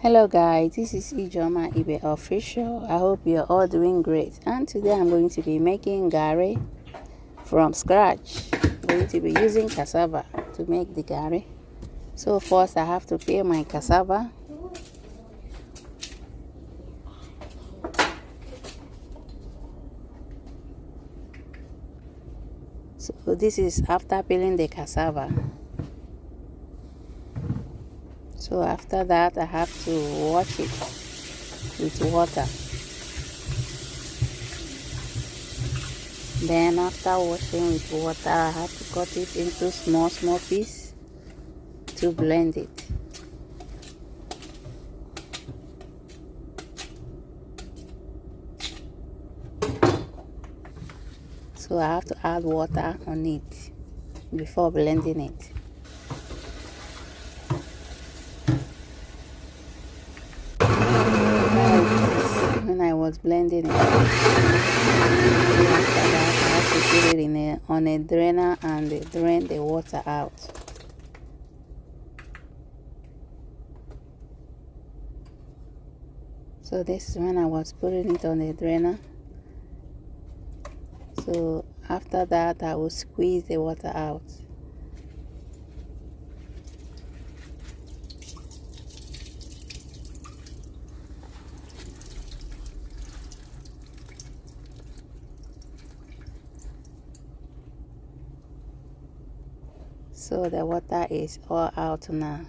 Hello guys, this is Ijoma Ibe official. I hope you're all doing great, and today I'm going to be making garri from scratch. I'm going to be using cassava to make the garri. So first I have to peel my cassava. So this is after peeling the cassava. So after that I have to wash it with water. Then after washing with water, I have to cut it into small pieces to blend it. So I have to add water on it before blending it. When I was blending it, after that I have to put it on a drainer and drain the water out. So this is when I was putting it on the drainer. So after that I will squeeze the water out. So the water is all out now.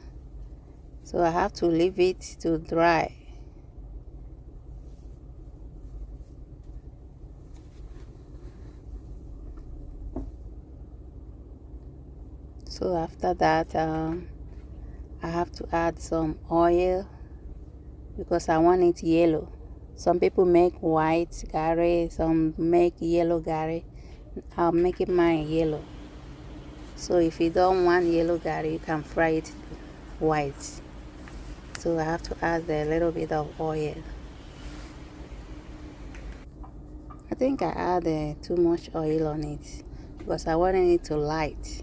So I have to leave it to dry. So after that I have to add some oil because I want it yellow. Some people make white garri, some make yellow garri. I'll make it mine yellow. So if you don't want yellow garri, you can fry it white. So I have to add a little bit of oil. I think I added too much oil on it because I wanted it to light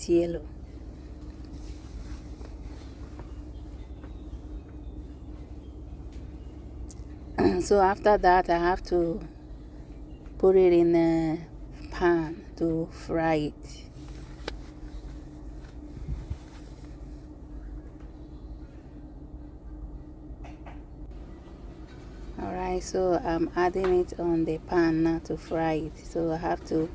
yellow. So after that I have to put it in a pan to fry it. Alright, so I'm adding it on the pan now to fry it. So I have to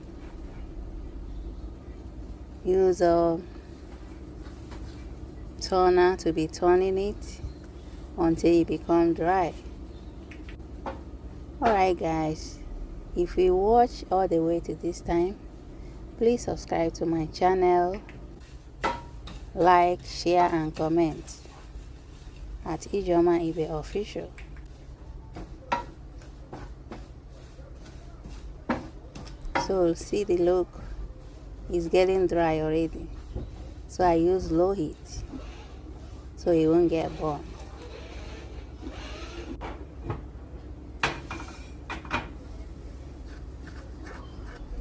use a turner to be turning it until it becomes dry. Alright guys, if you watch all the way to this time, please subscribe to my channel, like, share and comment at Ijoma Ibe official. So see the look, it's getting dry already. So I use low heat so it won't get burned.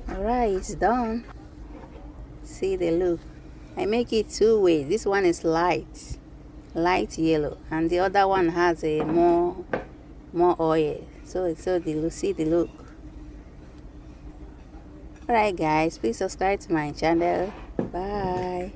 Alright, it's done. See the look. I make it two ways. This one is light yellow, and the other one has a more oil. So see the look. Alright guys, please subscribe to my channel. Bye.